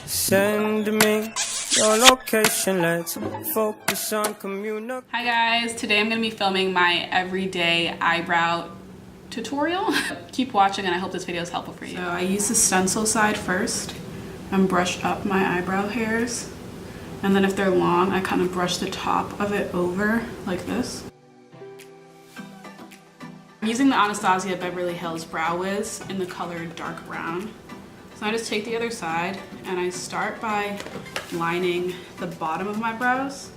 Send me your location, let's focus on communication. Hi guys, today I'm going to be filming my everyday eyebrow tutorial. Keep watching and I hope this video is helpful for you. So I use the stencil side first and brush up my eyebrow hairs. And then if they're long, I kind of brush the top of it over like this. I'm using the Anastasia Beverly Hills Brow Wiz in the color dark brown. So I just take the other side and I start by lining the bottom of my brows.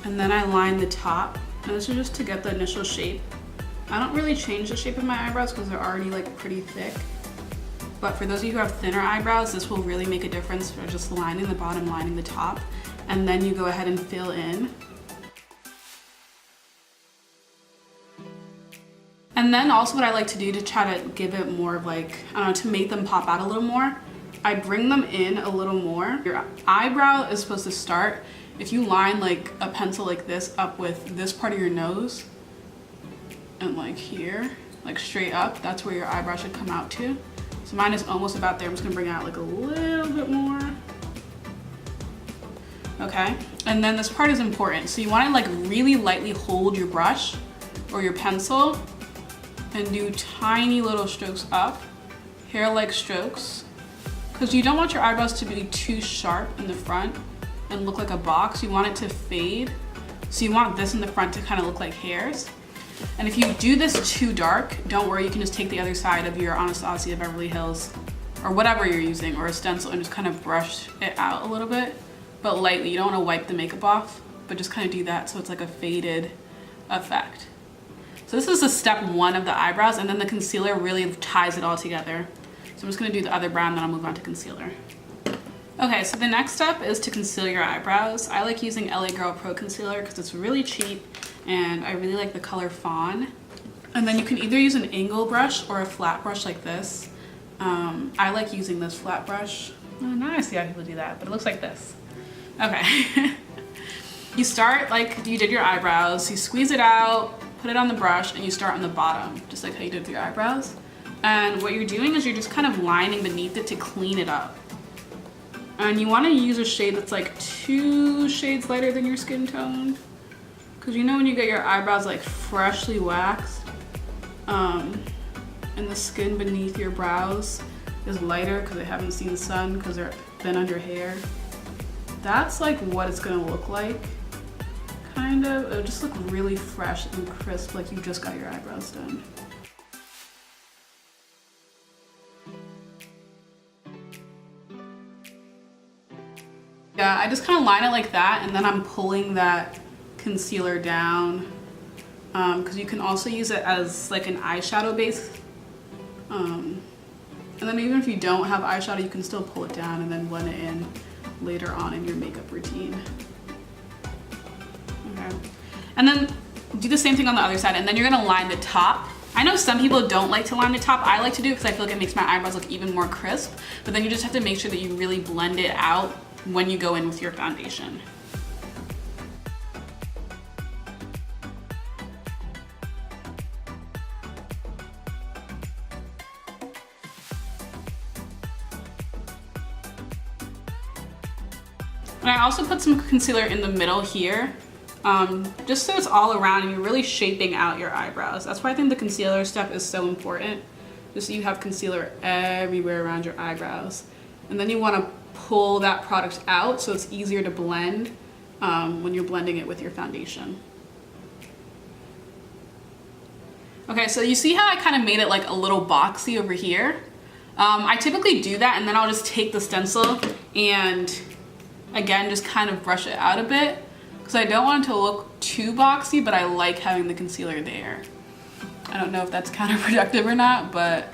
And then I line the top, and this is just to get the initial shape. I don't really change the shape of my eyebrows because they're already like pretty thick. But for those of you who have thinner eyebrows, this will really make a difference for just lining the bottom, lining the top, and then you go ahead and fill in. And then also what I like to do to try to give it more of like, I don't know, to make them pop out a little more, I bring them in a little more. Your eyebrow is supposed to start, if you line like a pencil like this up with this part of your nose and like here, like straight up, that's where your eyebrow should come out to. So mine is almost about there. I'm just gonna bring it out like a little bit more. Okay, and then this part is important. So you wanna like really lightly hold your brush or your pencil and do tiny little strokes up, hair-like strokes, because you don't want your eyebrows to be too sharp in the front and look like a box. You want it to fade. So you want this in the front to kind of look like hairs. And if you do this too dark, don't worry, you can just take the other side of your Anastasia Beverly Hills or whatever you're using, or a stencil, and just kind of brush it out a little bit, but lightly. You don't want to wipe the makeup off, but just kind of do that so it's like a faded effect. So this is the step one of the eyebrows, and then the concealer really ties it all together. So I'm just gonna do the other brow and then I'll move on to concealer. Okay, so the next step is to conceal your eyebrows. I like using LA Girl Pro Concealer because it's really cheap and I really like the color Fawn. And then you can either use an angle brush or a flat brush like this. I like using this flat brush. Oh, now I see how people do that, but it looks like this. Okay. You start like you did your eyebrows, you squeeze it out, put it on the brush, and you start on the bottom, just like how you did with your eyebrows. And what you're doing is you're just kind of lining beneath it to clean it up. And you want to use a shade that's like 2 shades lighter than your skin tone. Because you know when you get your eyebrows like freshly waxed, and the skin beneath your brows is lighter because they haven't seen the sun because they've been under hair. That's like what it's going to look like. Kind of, it'll just look really fresh and crisp, like you just got your eyebrows done. Yeah, I just kind of line it like that, and then I'm pulling that concealer down, because you can also use it as like an eyeshadow base. And then even if you don't have eyeshadow, you can still pull it down and then blend it in later on in your makeup routine. Okay. And then do the same thing on the other side, and then you're gonna line the top. I know some people don't like to line the top. I like to do it because I feel like it makes my eyebrows look even more crisp, but then you just have to make sure that you really blend it out when you go in with your foundation. And I also put some concealer in the middle here, just so it's all around and you're really shaping out your eyebrows. That's why I think the concealer step is so important, just so you have concealer everywhere around your eyebrows. And then you want to pull that product out so it's easier to blend when you're blending it with your foundation. Okay, so you see how I kind of made it like a little boxy over here? I typically do that, and then I'll just take the stencil and again just kind of brush it out a bit, because I don't want it to look too boxy, but I like having the concealer there. I don't know if that's counterproductive or not, but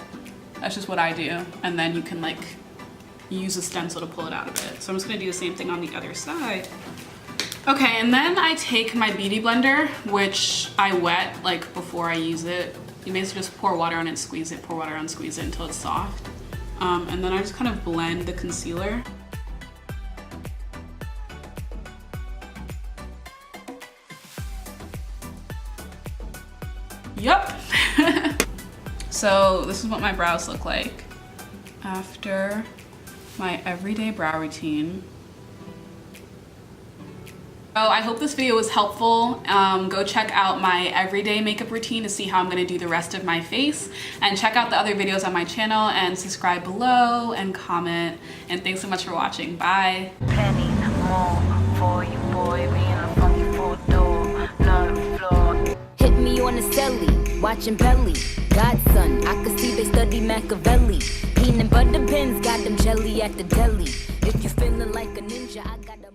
that's just what I do. And then you can like use a stencil to pull it out a bit. So I'm just gonna do the same thing on the other side. Okay, and then I take my Beauty Blender, which I wet like before I use it. You basically just pour water on it, squeeze it, pour water on, squeeze it until it's soft. And then I just kind of blend the concealer. Yup. So this is what my brows look like after my everyday brow routine. So I hope this video was helpful. Go check out my everyday makeup routine to see how I'm gonna do the rest of my face, and check out the other videos on my channel and subscribe below and comment. And thanks so much for watching. Bye. Penny more for you, boy, being a funky four-door, no floor. Hit me on the celly, watching belly. Godson, I could see they study Machiavelli. Peanut butter pins got them jelly at the deli. If you feeling like a ninja, I got them.